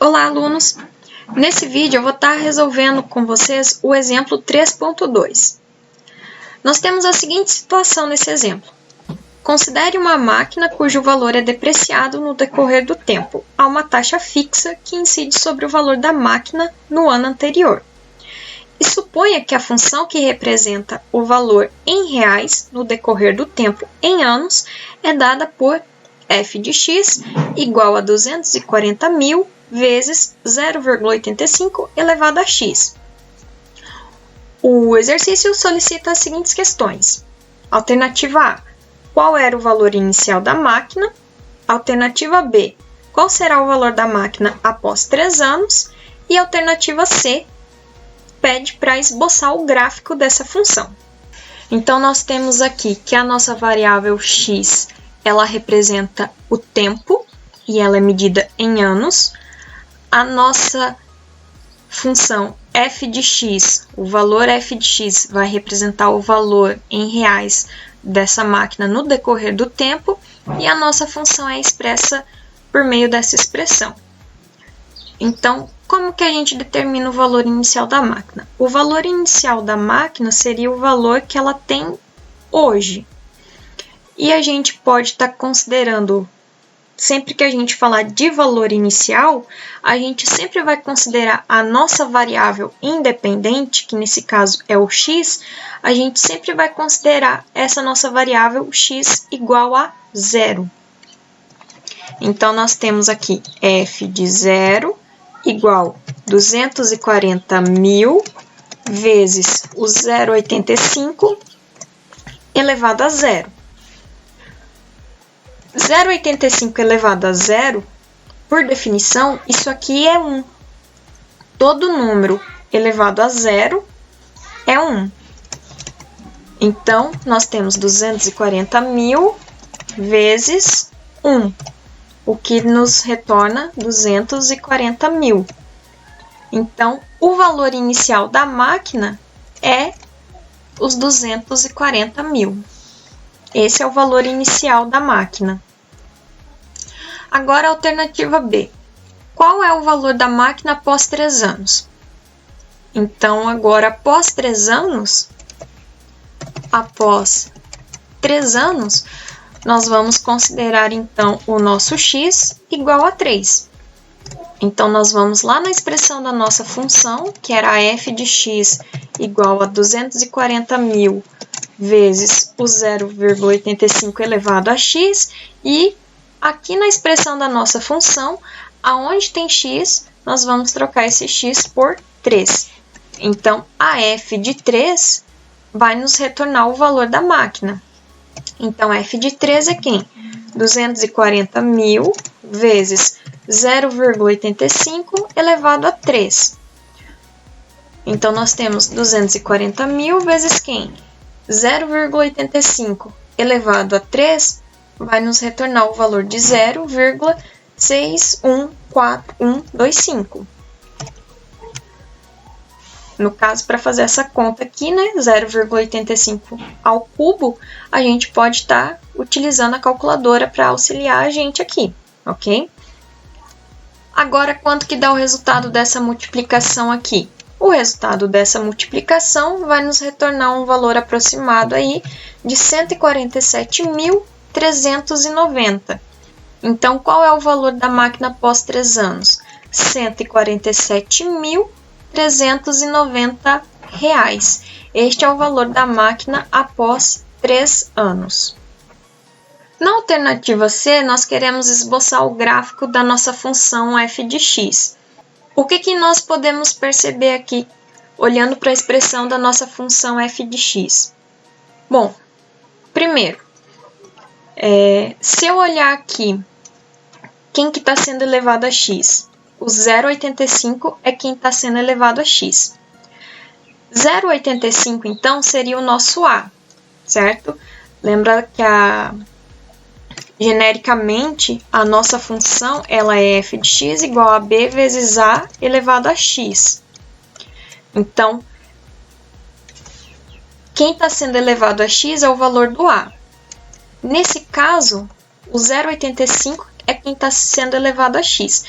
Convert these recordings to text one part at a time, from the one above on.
Olá, alunos! Nesse vídeo eu vou estar resolvendo com vocês o exemplo 3.2. Nós temos a seguinte situação nesse exemplo. Considere uma máquina cujo valor é depreciado no decorrer do tempo, a uma taxa fixa que incide sobre o valor da máquina no ano anterior. E suponha que a função que representa o valor em reais no decorrer do tempo em anos é dada por f de x igual a 240.000 vezes 0,85 elevado a x. O exercício solicita as seguintes questões. Alternativa A. Qual era o valor inicial da máquina? Alternativa B. Qual será o valor da máquina após 3 anos? E alternativa C. Pede para esboçar o gráfico dessa função. Então, nós temos aqui que a nossa variável x, ela representa o tempo e ela é medida em anos. A nossa função f de x, o valor f de x vai representar o valor em reais dessa máquina no decorrer do tempo e a nossa função é expressa por meio dessa expressão. Então, como que a gente determina o valor inicial da máquina? O valor inicial da máquina seria o valor que ela tem hoje. E a gente pode estar considerando, sempre que a gente falar de valor inicial, a gente sempre vai considerar a nossa variável independente, que nesse caso é o x, a gente sempre vai considerar essa nossa variável x igual a 0. Então, nós temos aqui f de 0 igual 240.000 vezes o 0,85 elevado a 0. 0,85 elevado a 0, por definição, isso aqui é 1. Todo número elevado a 0 é 1. Então, nós temos 240.000 vezes 1, o que nos retorna 240.000. Então, o valor inicial da máquina é os 240.000. Esse é o valor inicial da máquina. Agora, a alternativa B. Qual é o valor da máquina após 3 anos? Então, agora, após 3 anos, nós vamos considerar, então, o nosso x igual a 3. Então, nós vamos lá na expressão da nossa função, que era f de x igual a 240.000 vezes o 0,85 elevado a x, e aqui na expressão da nossa função, aonde tem x, nós vamos trocar esse x por 3. Então, a f de 3 vai nos retornar o valor da máquina. Então, f de 3 é quem? 240.000 vezes 0,85 elevado a 3. Então, nós temos 240.000 vezes quem? 0,85 elevado a 3 vai nos retornar o valor de 0,614125. No caso, para fazer essa conta aqui, né, 0,85 ao cubo, a gente pode estar utilizando a calculadora para auxiliar a gente aqui, ok? Agora, quanto que dá o resultado dessa multiplicação aqui? O resultado dessa multiplicação vai nos retornar um valor aproximado aí de 147.390. Então, qual é o valor da máquina após 3 anos? R$ 147.390. Este é o valor da máquina após 3 anos. Na alternativa C, nós queremos esboçar o gráfico da nossa função f de x. O que nós podemos perceber aqui, olhando para a expressão da nossa função f de x? Bom, primeiro, se eu olhar aqui, quem que está sendo elevado a x? O 0,85 é quem está sendo elevado a x. 0,85, então, seria o nosso a, certo? Lembra que genericamente, a nossa função ela é f de x igual a b vezes a elevado a x. Então, quem está sendo elevado a x é o valor do a. Nesse caso, o 0,85 é quem está sendo elevado a x.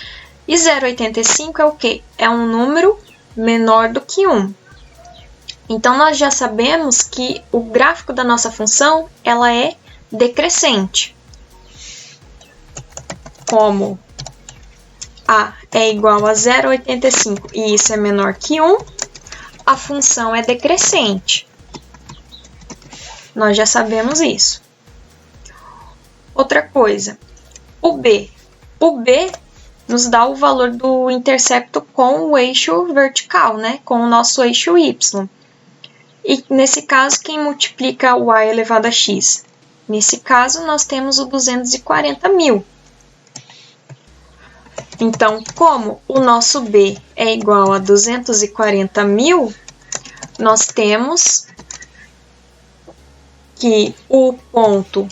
E 0,85 é o quê? É um número menor do que 1. Então, nós já sabemos que o gráfico da nossa função ela é decrescente. Como a é igual a 0,85 e isso é menor que 1, a função é decrescente. Nós já sabemos isso. Outra coisa, o B. O B nos dá o valor do intercepto com o eixo vertical, né? Com o nosso eixo Y. E nesse caso, quem multiplica o A elevado a x? Nesse caso, nós temos o 240.000. Então, como o nosso B é igual a 240.000, nós temos que o ponto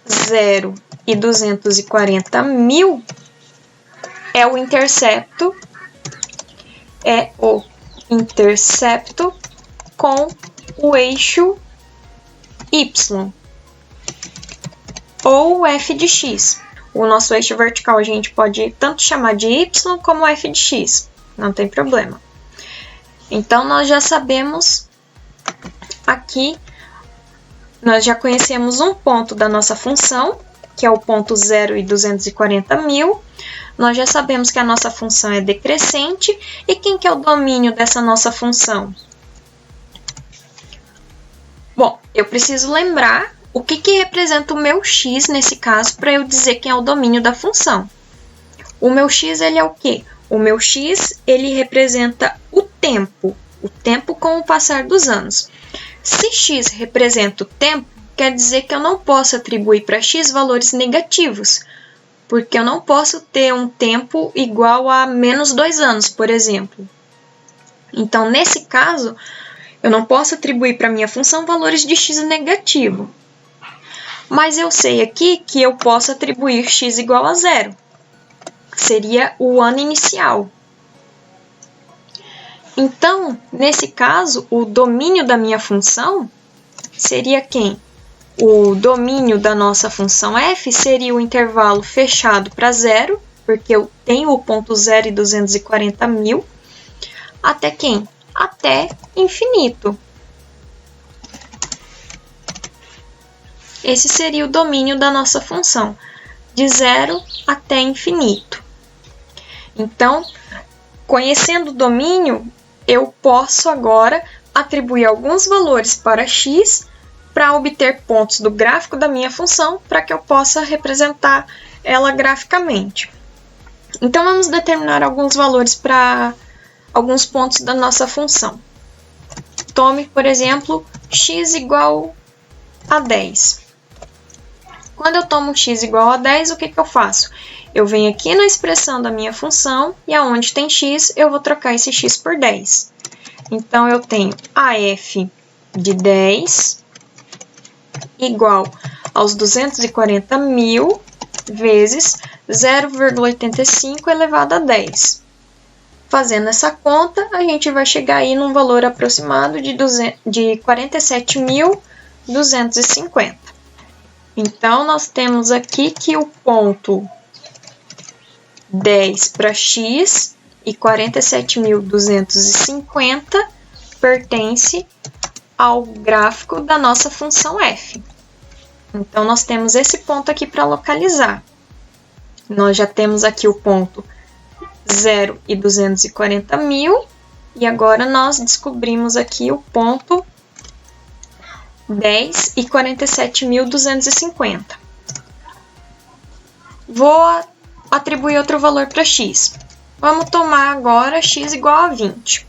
0 e 240.000 é o intercepto com o eixo Y, ou f de x. O nosso eixo vertical a gente pode tanto chamar de y como f de x, não tem problema. Então, nós já sabemos aqui, nós já conhecemos um ponto da nossa função, que é o ponto 0 e 240.000. Nós já sabemos que a nossa função é decrescente. E quem que é o domínio dessa nossa função? Bom, eu preciso lembrar o que representa o meu x nesse caso para eu dizer quem é o domínio da função. O meu x ele é o quê? O meu x ele representa o tempo com o passar dos anos. Se x representa o tempo, quer dizer que eu não posso atribuir para x valores negativos, porque eu não posso ter um tempo igual a menos 2 anos, por exemplo. Então, nesse caso, eu não posso atribuir para minha função valores de x negativo. Mas eu sei aqui que eu posso atribuir x igual a 0. Seria o ano inicial. Então, nesse caso, o domínio da minha função seria quem? O domínio da nossa função f seria o intervalo fechado para 0, porque eu tenho o ponto 0 e 240.000, até quem? Até infinito. Esse seria o domínio da nossa função, de 0 até infinito. Então, conhecendo o domínio, eu posso agora atribuir alguns valores para x para obter pontos do gráfico da minha função para que eu possa representar ela graficamente. Então, vamos determinar alguns valores para alguns pontos da nossa função. Tome, por exemplo, x igual a 10. Quando eu tomo x igual a 10, o que eu faço? Eu venho aqui na expressão da minha função e aonde tem x, eu vou trocar esse x por 10. Então, eu tenho a f de 10 igual aos 240.000 vezes 0,85 elevado a 10. Fazendo essa conta, a gente vai chegar aí num valor aproximado de 47.250. Então, nós temos aqui que o ponto 10 para x e 47.250 pertence ao gráfico da nossa função f. Então, nós temos esse ponto aqui para localizar. Nós já temos aqui o ponto 0 e 240.000, e agora nós descobrimos aqui o ponto 10 e 47.250. Vou atribuir outro valor para x. Vamos tomar agora x igual a 20.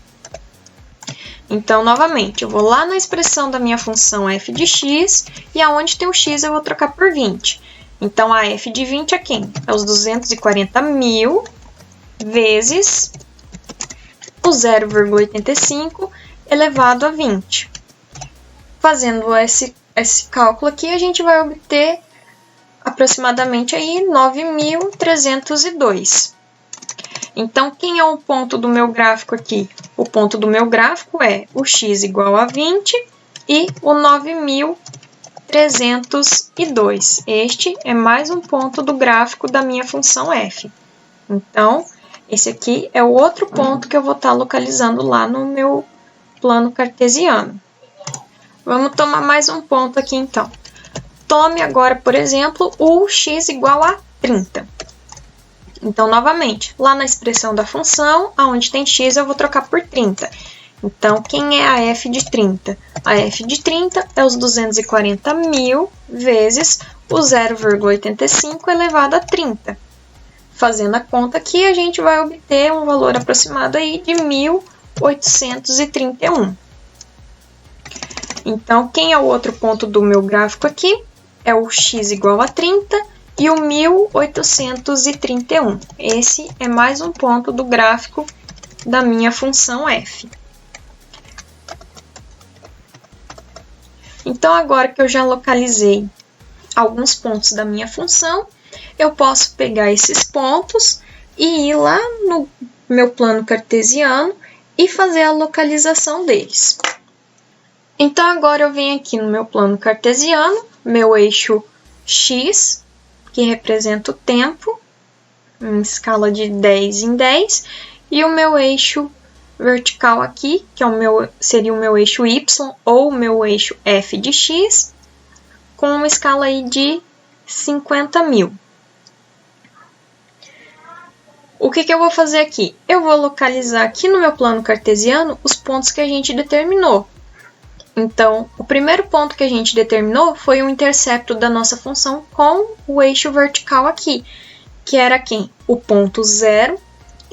Então, novamente, eu vou lá na expressão da minha função f de x, e aonde tem o x eu vou trocar por 20. Então, a f de 20 é quem? É os 240.000 vezes o 0,85 elevado a 20. Fazendo esse cálculo aqui, a gente vai obter aproximadamente aí 9.302. Então, quem é o ponto do meu gráfico aqui? O ponto do meu gráfico é o x igual a 20 e o 9.302. Este é mais um ponto do gráfico da minha função f. Então, Esse aqui é o outro ponto que eu vou estar localizando lá no meu plano cartesiano. Vamos tomar mais um ponto aqui, então. Tome agora, por exemplo, o x igual a 30. Então, novamente, lá na expressão da função, onde tem x, eu vou trocar por 30. Então, quem é a f de 30? A f de 30 é os 240.000 vezes o 0,85 elevado a 30. Fazendo a conta aqui, a gente vai obter um valor aproximado aí de 1.831. Então, quem é o outro ponto do meu gráfico aqui? É o x igual a 30 e o 1.831. Esse é mais um ponto do gráfico da minha função f. Então, agora que eu já localizei alguns pontos da minha função, eu posso pegar esses pontos e ir lá no meu plano cartesiano e fazer a localização deles. Então, agora eu venho aqui no meu plano cartesiano, meu eixo x, que representa o tempo, em escala de 10 em 10, e o meu eixo vertical aqui, que é seria o meu eixo y, ou o meu eixo f de x, com uma escala aí de 50.000. O que eu vou fazer aqui? Eu vou localizar aqui no meu plano cartesiano os pontos que a gente determinou. Então, o primeiro ponto que a gente determinou foi o intercepto da nossa função com o eixo vertical aqui, que era quem? O ponto 0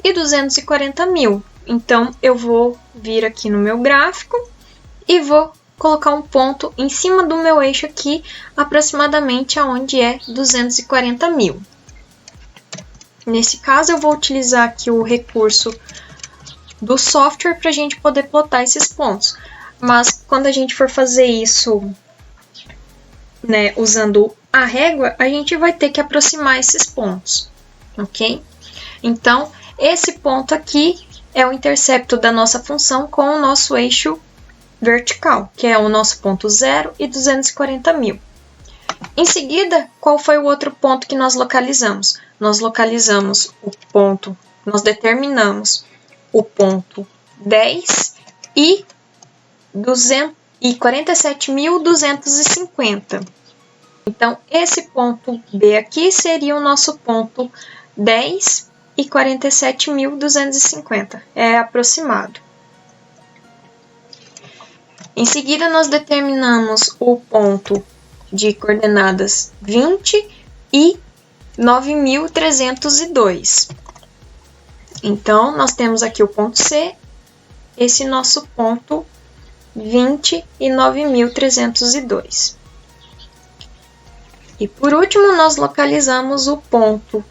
e 240.000. Então, eu vou vir aqui no meu gráfico e vou colocar um ponto em cima do meu eixo aqui, aproximadamente aonde é 240.000. Nesse caso, eu vou utilizar aqui o recurso do software para a gente poder plotar esses pontos. Mas quando a gente for fazer isso, né, usando a régua, a gente vai ter que aproximar esses pontos, ok? Então, esse ponto aqui é o intercepto da nossa função com o nosso eixo vertical, que é o nosso ponto 0 e 240.000. Em seguida, qual foi o outro ponto que nós localizamos? Nós localizamos o ponto, nós determinamos o ponto 10 e 47.250. Então, esse ponto B aqui seria o nosso ponto 10 e 47.250. É aproximado. Em seguida, nós determinamos o ponto de coordenadas 20 e 9.302. Então, nós temos aqui o ponto C, esse nosso ponto 20 e 9.302. E por último, nós localizamos o ponto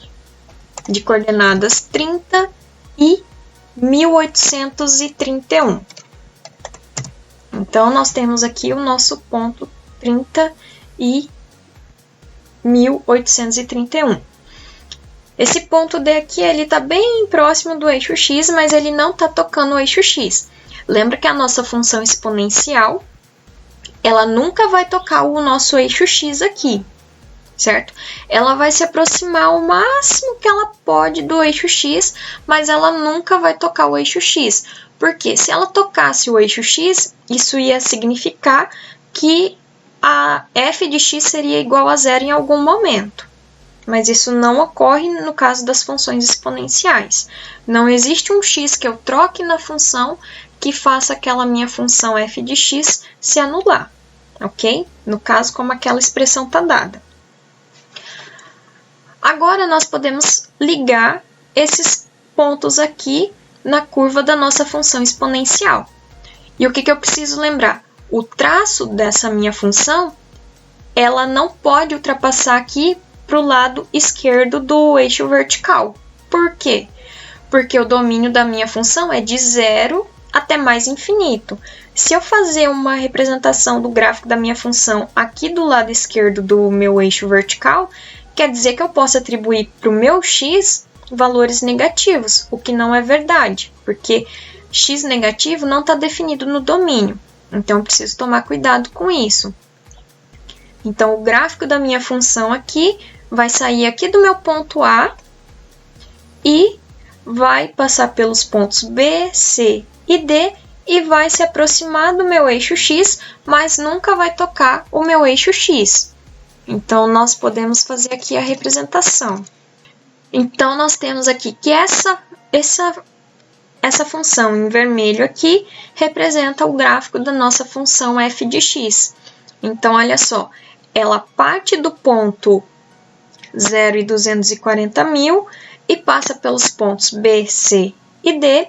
de coordenadas 30 e 1.831. Então, nós temos aqui o nosso ponto 30 e 1.831. Esse ponto D aqui, ele está bem próximo do eixo x, mas ele não está tocando o eixo x. Lembra que a nossa função exponencial, ela nunca vai tocar o nosso eixo x aqui, certo? Ela vai se aproximar o máximo que ela pode do eixo x, mas ela nunca vai tocar o eixo x. Porque se ela tocasse o eixo x, isso ia significar que a f de x seria igual a zero em algum momento. Mas isso não ocorre no caso das funções exponenciais. Não existe um x que eu troque na função que faça aquela minha função f de x se anular, ok? No caso, como aquela expressão está dada. Agora, nós podemos ligar esses pontos aqui na curva da nossa função exponencial. E o que eu preciso lembrar? O traço dessa minha função, ela não pode ultrapassar aqui para o lado esquerdo do eixo vertical. Por quê? Porque o domínio da minha função é de 0 até mais infinito. Se eu fazer uma representação do gráfico da minha função aqui do lado esquerdo do meu eixo vertical, quer dizer que eu posso atribuir para o meu x valores negativos, o que não é verdade, porque x negativo não está definido no domínio. Então, eu preciso tomar cuidado com isso. Então, o gráfico da minha função aqui vai sair aqui do meu ponto A e vai passar pelos pontos B, C e D e vai se aproximar do meu eixo X, mas nunca vai tocar o meu eixo X. Então, nós podemos fazer aqui a representação. Então, nós temos aqui que essa função em vermelho aqui representa o gráfico da nossa função f de x. Então, olha só, ela parte do ponto 0 e 240 mil e passa pelos pontos B, C e D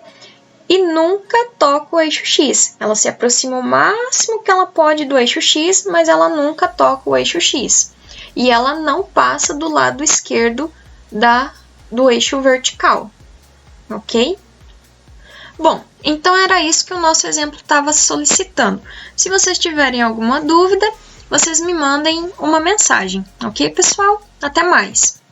e nunca toca o eixo X. Ela se aproxima o máximo que ela pode do eixo X, mas ela nunca toca o eixo X. E ela não passa do lado esquerdo do eixo vertical, ok? Bom, então era isso que o nosso exemplo estava solicitando. Se vocês tiverem alguma dúvida, vocês me mandem uma mensagem, ok, pessoal? Até mais!